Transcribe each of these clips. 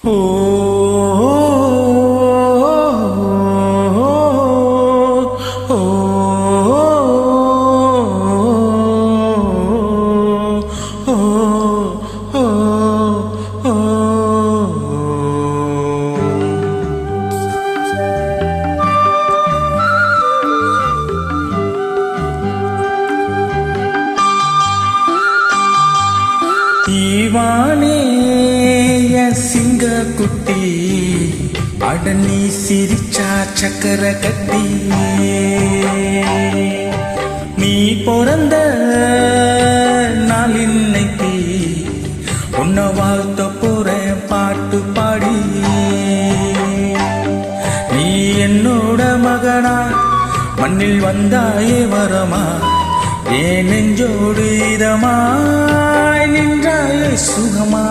ஓ ஈவானே சிங்க குட்டி அடனி சிரிச்சா சக்கர கட்டி நீ பிறந்த நாள் இன்னைக்கு உன்னை வாழ்த்த போறேன் பாட்டு பாடி நீ என்னோட மகனா மண்ணில் வந்தாயே வரமா ஏன் நெஞ்சோடு இதமாய் நின்றாயே சுகமா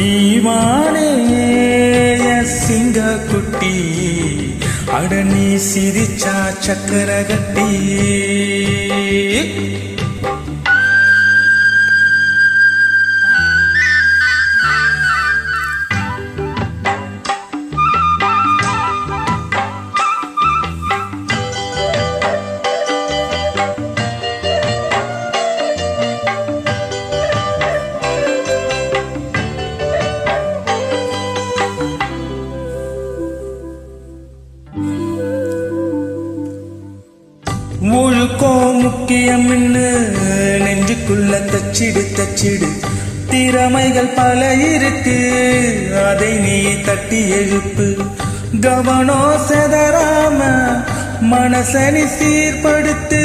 ஈவானே சிங்க குட்டி அடனி சிரிச்சா சக்கர கட்டி ஒழுக்கம் முக்கியம்னு நெஞ்சுக்குள்ள தச்சிடு திறமைகள் பல இருக்கு அதை நீ தட்டி எழுப்பு கவனம் செதறாம மனசனி சீர்படுத்து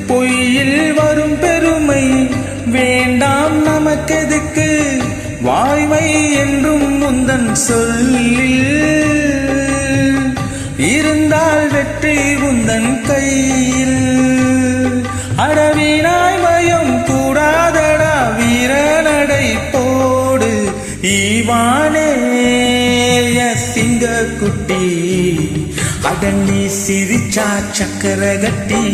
பொய்யில் வரும் பெருமை வேண்டாம் நமக்கெதுக்கு வாய்மை என்றும் முந்தன் சொல்லில் இருந்தால் வெற்றி உந்தன் கையில் அடவினாய் மயம் கூடாதடா வீரநடை போடு ஈவானே சிங்க குட்டி அடனி சிரிச்சா சக்கர கட்டி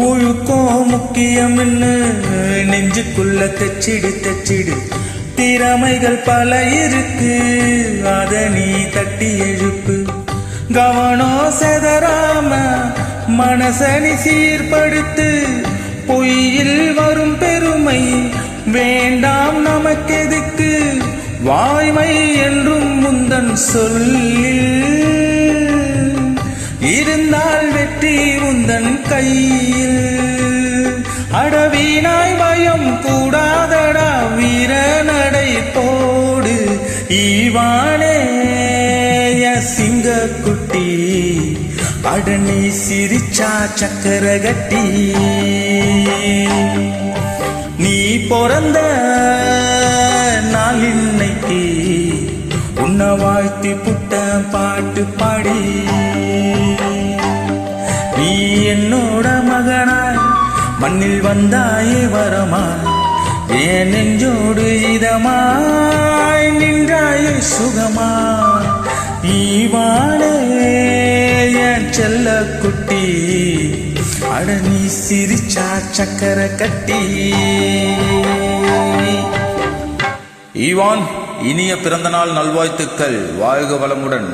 ஒழுக்கம் முக்கியம்னு நெஞ்சுக்குள்ள தச்சிடு திறமைகள் பல இருக்கு அத நீ தட்டி எழுப்பு கவனம் செதறாம மனசனி சீர்படுத்து பொய்யில் வரும் பெருமை வேண்டாம் நமக்கெதுக்கு வாய்மை என்றும் முந்தன் சொல்லில் இருந்தால் வெற்றி உந்தன் கையில் அடவினாய் பயம் கூடாதடா வீரநடை போடு ஈவானே சிங்க குட்டி அடனி சிரிச்சா சக்கர கட்டி நீ பிறந்த நாள் இன்னைக்கு உன்னை வாழ்த்தி புட்ட பாட்டு பாடி நீ என்னோட மகனாய் மண்ணில் வந்தாயே வரமா ஏன் நெஞ்சோடு இதமாய் நின்றாயே சுகமா ஈவானே செல்ல குட்டி அடனி சிரிச்சா சக்கர கட்டி ஈவான் இனிய பிறந்தநாள் நல்வாழ்த்துக்கள் வாழ்க வளமுடன்.